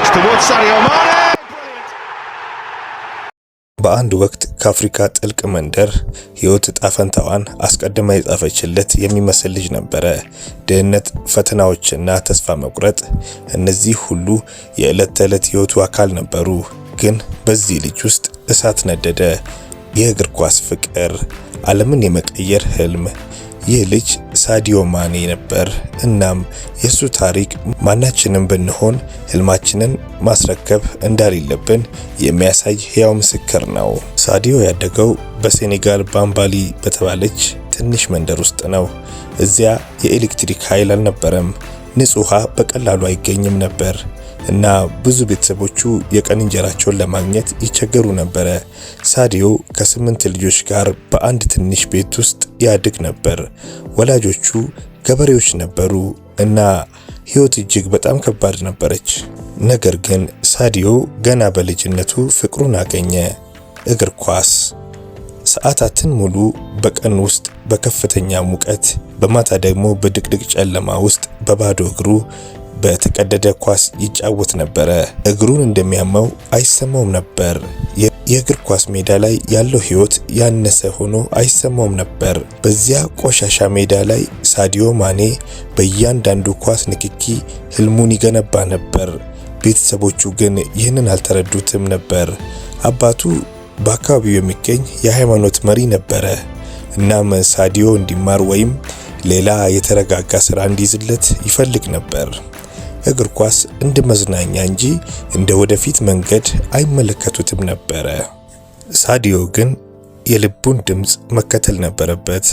It's towards Sadio Mane. በአንድ ወቅት ከአፍሪካ ጥልቅ መንደር ህይወት ጣፈንታዋን አስቀድማ የጻፈችለት የሚመስል ልጅ ነበረ። ድህነት፣ ፈተናዎችና ተስፋ መቁረጥ እነዚህ ሁሉ የዕለት ተዕለት ህይወቱ አካል ነበሩ። ግን በዚህ ልጅ ውስጥ እሳት ነደደ። የእግር ኳስ ፍቅር፣ ዓለምን የመቀየር ህልም። ይህ ልጅ ሳዲዮ ማኔ ነበር። እናም የሱ ታሪክ ማናችንም ብንሆን ህልማችንን ማስረከብ እንዳሌለብን የሚያሳይ ሕያው ምስክር ነው። ሳዲዮ ያደገው በሴኔጋል ባምባሊ በተባለች ትንሽ መንደር ውስጥ ነው። እዚያ የኤሌክትሪክ ኃይል አልነበረም። ንጹህ ውሃ በቀላሉ አይገኝም ነበር እና ብዙ ቤተሰቦቹ የቀን እንጀራቸውን ለማግኘት ይቸገሩ ነበር። ሳዲዮ ከ8 ልጆች ጋር በአንድ ትንሽ ቤት ውስጥ ያድግ ነበር። ወላጆቹ ገበሬዎች ነበሩ እና ህይወት እጅግ በጣም ከባድ ነበረች። ነገር ግን ሳዲዮ ገና በልጅነቱ ፍቅሩን አገኘ። እግር ኳስ። ሰዓታትን ሙሉ በቀን ውስጥ በከፍተኛ ሙቀት፣ በማታ ደግሞ በድቅድቅ ጨለማ ውስጥ በባዶ እግሩ በተቀደደ ኳስ ይጫወት ነበር። እግሩን እንደሚያመው አይሰማውም ነበር። የእግር ኳስ ሜዳ ላይ ያለው ህይወት ያነሰ ሆኖ አይሰማውም ነበር። በዚያ ቆሻሻ ሜዳ ላይ ሳዲዮ ማኔ በእያንዳንዱ ኳስ ንክኪ ህልሙን ይገነባ ነበር። ቤተሰቦቹ ግን ይህንን አልተረዱትም ነበር። አባቱ በአካባቢው የሚገኝ የሃይማኖት መሪ ነበረ። እናም ሳዲዮ እንዲማር ወይም ሌላ የተረጋጋ ስራ እንዲይዝለት ይፈልግ ነበር። እግር ኳስ እንደ መዝናኛ እንጂ እንደ ወደፊት መንገድ አይመለከቱትም ነበር። ሳዲዮ ግን የልቡን ድምጽ መከተል ነበረበት።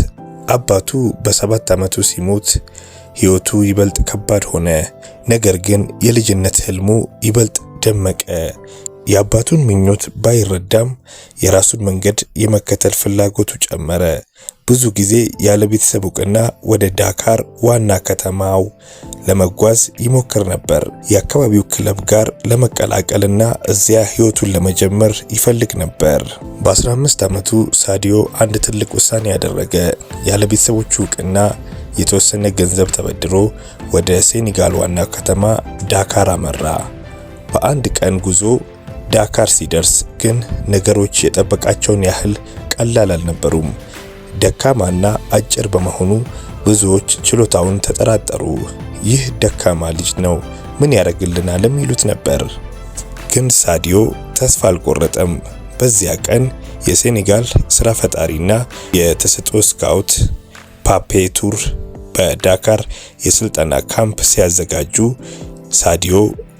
አባቱ በ7 ዓመቱ ሲሞት ህይወቱ ይበልጥ ከባድ ሆነ። ነገር ግን የልጅነት ህልሙ ይበልጥ ደመቀ። የአባቱን ምኞት ባይረዳም የራሱን መንገድ የመከተል ፍላጎቱ ጨመረ። ብዙ ጊዜ ያለ ቤተሰብ ዕውቅና ወደ ዳካር ዋና ከተማው ለመጓዝ ይሞክር ነበር። የአካባቢው ክለብ ጋር ለመቀላቀልና እዚያ ህይወቱን ለመጀመር ይፈልግ ነበር። በ15 ዓመቱ ሳዲዮ አንድ ትልቅ ውሳኔ ያደረገ። ያለ ቤተሰቦቹ ዕውቅና የተወሰነ ገንዘብ ተበድሮ ወደ ሴኔጋል ዋና ከተማ ዳካር አመራ። በአንድ ቀን ጉዞ ዳካር ሲደርስ ግን ነገሮች የጠበቃቸውን ያህል ቀላል አልነበሩም። ደካማና አጭር በመሆኑ ብዙዎች ችሎታውን ተጠራጠሩ። ይህ ደካማ ልጅ ነው፣ ምን ያደርግልናልም ይሉት ነበር። ግን ሳዲዮ ተስፋ አልቆረጠም። በዚያ ቀን የሴኔጋል ስራ ፈጣሪና የተሰጥኦ ስካውት ፓፔ ቱር በዳካር የስልጠና ካምፕ ሲያዘጋጁ ሳዲዮ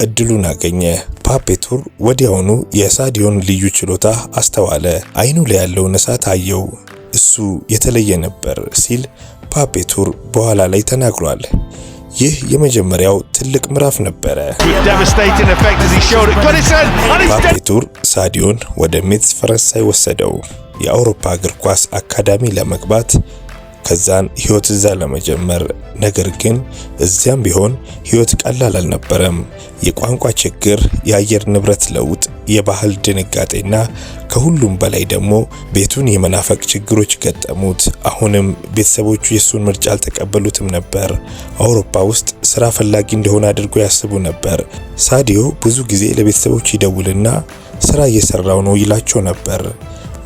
እድሉን አገኘ። ፓፔ ቱር ወዲያውኑ የሳዲዮን ልዩ ችሎታ አስተዋለ። አይኑ ላይ ያለውን እሳት አየው። እሱ የተለየ ነበር ሲል ፓፔ ቱር በኋላ ላይ ተናግሯል። ይህ የመጀመሪያው ትልቅ ምዕራፍ ነበር። ፓፔ ቱር ሳዲዮን ወደ ሜትስ ፈረንሳይ ወሰደው፣ የአውሮፓ እግር ኳስ አካዳሚ ለመግባት ከዛን ህይወት እዛ ለመጀመር። ነገር ግን እዚያም ቢሆን ህይወት ቀላል አልነበረም። የቋንቋ ችግር፣ የአየር ንብረት ለውጥ፣ የባህል ድንጋጤና ከሁሉም በላይ ደግሞ ቤቱን የመናፈቅ ችግሮች ገጠሙት። አሁንም ቤተሰቦቹ የሱን ምርጫ አልተቀበሉትም ነበር። አውሮፓ ውስጥ ስራ ፈላጊ እንደሆነ አድርጎ ያስቡ ነበር። ሳዲዮ ብዙ ጊዜ ለቤተሰቦቹ ይደውልና ስራ እየሰራው ነው ይላቸው ነበር።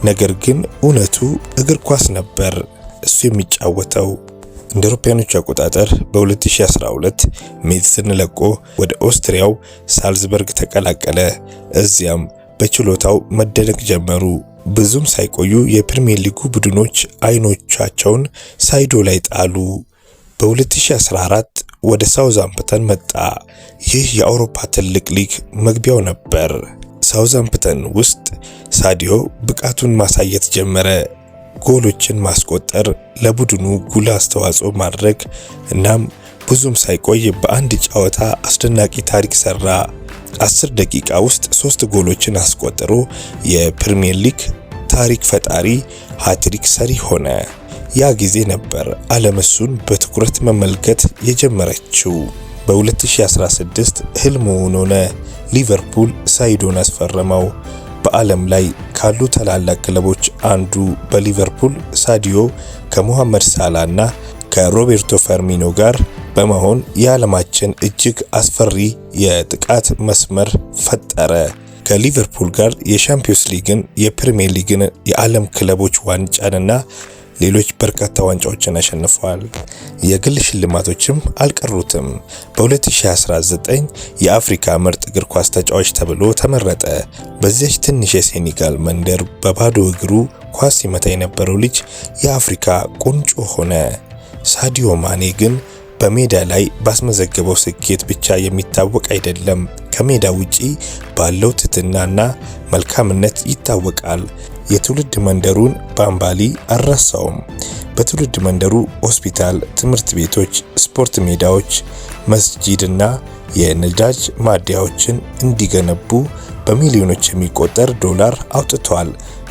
ነገር ግን እውነቱ እግር ኳስ ነበር እሱ የሚጫወተው። እንደ አውሮፓውያኖች አቆጣጠር በ2012 ሜትስን ለቆ ወደ ኦስትሪያው ሳልዝበርግ ተቀላቀለ። እዚያም በችሎታው መደነቅ ጀመሩ። ብዙም ሳይቆዩ የፕሪሚየር ሊጉ ቡድኖች አይኖቻቸውን ሳዲዮ ላይ ጣሉ። በ2014 ወደ ሳውዛምፕተን መጣ። ይህ የአውሮፓ ትልቅ ሊግ መግቢያው ነበር። ሳውዛምፕተን ውስጥ ሳዲዮ ብቃቱን ማሳየት ጀመረ። ጎሎችን ማስቆጠር፣ ለቡድኑ ጉልህ አስተዋጽኦ ማድረግ። እናም ብዙም ሳይቆይ በአንድ ጨዋታ አስደናቂ ታሪክ ሰራ። 10 ደቂቃ ውስጥ 3 ጎሎችን አስቆጥሮ የፕሪሚየር ሊግ ታሪክ ፈጣሪ ሃትሪክ ሰሪ ሆነ። ያ ጊዜ ነበር ዓለም እሱን በትኩረት መመልከት የጀመረችው። በ2016 ህልሙ ሆነ። ሊቨርፑል ሳዲዮን አስፈረመው። በዓለም ላይ ካሉ ታላላቅ ክለቦች አንዱ በሊቨርፑል ሳዲዮ ከሞሐመድ ሳላህ እና ከሮቤርቶ ፈርሚኖ ጋር በመሆን የዓለማችን እጅግ አስፈሪ የጥቃት መስመር ፈጠረ። ከሊቨርፑል ጋር የሻምፒዮንስ ሊግን፣ የፕሪሚየር ሊግን፣ የዓለም ክለቦች ዋንጫንና ሌሎች በርካታ ዋንጫዎችን አሸንፈዋል። የግል ሽልማቶችም አልቀሩትም። በ2019 የአፍሪካ ምርጥ እግር ኳስ ተጫዋች ተብሎ ተመረጠ። በዚያች ትንሽ የሴኔጋል መንደር በባዶ እግሩ ኳስ ሲመታ የነበረው ልጅ የአፍሪካ ቁንጮ ሆነ። ሳዲዮ ማኔ ግን በሜዳ ላይ ባስመዘገበው ስኬት ብቻ የሚታወቅ አይደለም። ከሜዳ ውጪ ባለው ትህትናና መልካምነት ይታወቃል። የትውልድ መንደሩን ባምባሊ አልረሳውም። በትውልድ መንደሩ ሆስፒታል፣ ትምህርት ቤቶች፣ ስፖርት ሜዳዎች፣ መስጂድና የነዳጅ ማደያዎችን እንዲገነቡ በሚሊዮኖች የሚቆጠር ዶላር አውጥቷል።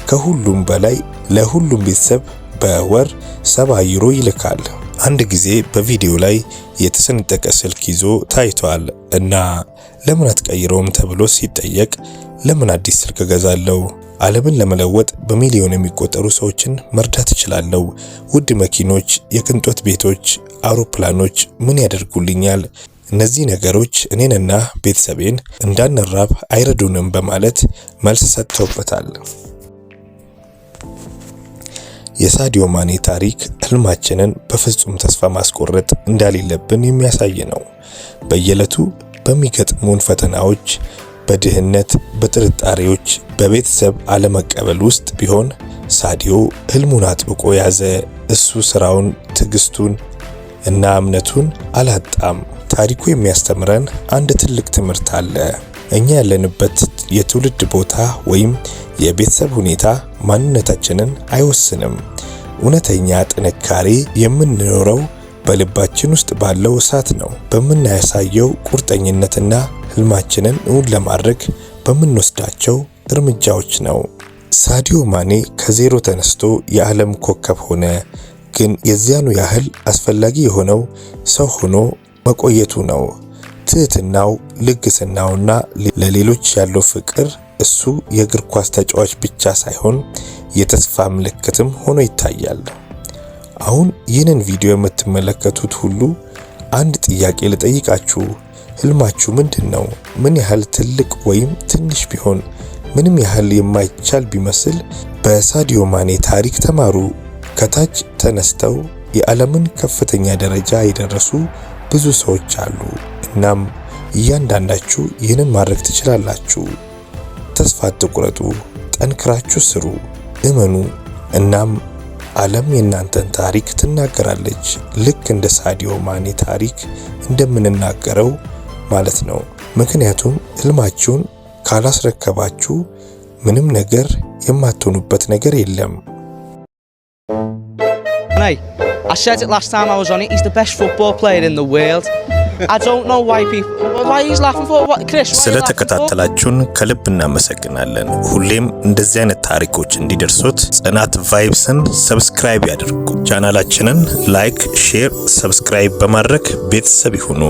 ከሁሉም በላይ ለሁሉም ቤተሰብ በወር 70 ዩሮ ይልካል። አንድ ጊዜ በቪዲዮ ላይ የተሰነጠቀ ስልክ ይዞ ታይቷል እና ለምን አትቀይረውም ተብሎ ሲጠየቅ ለምን አዲስ ስልክ እገዛለሁ? ዓለምን ለመለወጥ በሚሊዮን የሚቆጠሩ ሰዎችን መርዳት እችላለሁ። ውድ መኪኖች፣ የቅንጦት ቤቶች፣ አውሮፕላኖች ምን ያደርጉልኛል? እነዚህ ነገሮች እኔንና ቤተሰቤን እንዳንራብ አይረዱንም በማለት መልስ ሰጥተውበታል። የሳዲዮ ማኔ ታሪክ ህልማችንን በፍጹም ተስፋ ማስቆረጥ እንደሌለብን የሚያሳይ ነው። በየዕለቱ በሚገጥሙን ፈተናዎች፣ በድህነት፣ በጥርጣሬዎች፣ በቤተሰብ አለመቀበል ውስጥ ቢሆን ሳዲዮ ህልሙን አጥብቆ ያዘ። እሱ ስራውን፣ ትዕግስቱን እና እምነቱን አላጣም። ታሪኩ የሚያስተምረን አንድ ትልቅ ትምህርት አለ። እኛ ያለንበት የትውልድ ቦታ ወይም የቤተሰብ ሁኔታ ማንነታችንን አይወስንም። እውነተኛ ጥንካሬ የምንኖረው በልባችን ውስጥ ባለው እሳት ነው። በምናሳየው ቁርጠኝነትና ህልማችንን እውን ለማድረግ በምንወስዳቸው እርምጃዎች ነው። ሳዲዮ ማኔ ከዜሮ ተነስቶ የዓለም ኮከብ ሆነ። ግን የዚያኑ ያህል አስፈላጊ የሆነው ሰው ሆኖ መቆየቱ ነው። ትህትናው፣ ልግስናውና ለሌሎች ያለው ፍቅር እሱ የእግር ኳስ ተጫዋች ብቻ ሳይሆን የተስፋ ምልክትም ሆኖ ይታያል። አሁን ይህንን ቪዲዮ የምትመለከቱት ሁሉ አንድ ጥያቄ ልጠይቃችሁ። ህልማችሁ ምንድነው? ምን ያህል ትልቅ ወይም ትንሽ ቢሆን፣ ምንም ያህል የማይቻል ቢመስል በሳዲዮ ማኔ ታሪክ ተማሩ። ከታች ተነስተው የዓለምን ከፍተኛ ደረጃ የደረሱ ብዙ ሰዎች አሉ። እናም እያንዳንዳችሁ ይህንን ማድረግ ትችላላችሁ። ተስፋ አትቁረጡ፣ ጠንክራችሁ ስሩ፣ እመኑ። እናም ዓለም የእናንተን ታሪክ ትናገራለች። ልክ እንደ ሳዲዮ ማኔ ታሪክ እንደምንናገረው ማለት ነው። ምክንያቱም ህልማችሁን ካላስረከባችሁ ምንም ነገር የማትሆኑበት ነገር የለም። I said it last time I was on it, he's the best football player in the world. I don't know why he's laughing for what Chris. ስለተከታተላችሁን ከልብ እናመሰግናለን። ሁሌም እንደዚህ አይነት ታሪኮች እንዲደርሱት ጽናት ቫይብስን ሰብስክራይብ ያድርጉ። ቻናላችንን ላይክ፣ ሼር፣ ሰብስክራይብ በማድረግ ቤተሰብ ይሁኑ።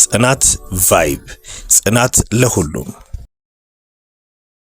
ጽናት ቫይብ፣ ጽናት ለሁሉም።